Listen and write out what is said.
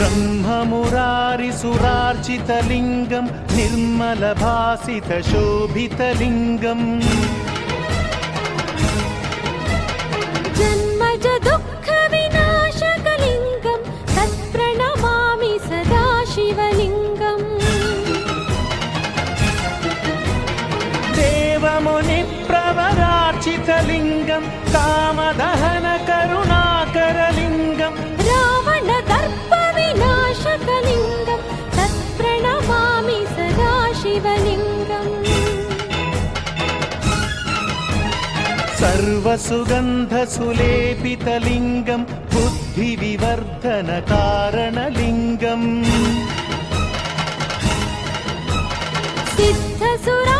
ब्रह्ममुरारिसुरार्चितलिङ्गं निर्मलभासितशोभितलिङ्गम् जन्मज दुःखविनाशकलिङ्गं तत्प्रणमामि सदा शिवलिङ्गम् देवमुनिप्रवरार्चितलिङ्गं कामदहनकरुणाकरलिङ्गं रावणदर्पविनाशकलिङ्गं तत्प्रणमामि सदा शिवलिङ्गम् सर्वसुगन्धसुलेपितलिङ्गं बुद्धिविवर्धनकारणलिङ्गम् सिद्धसुरा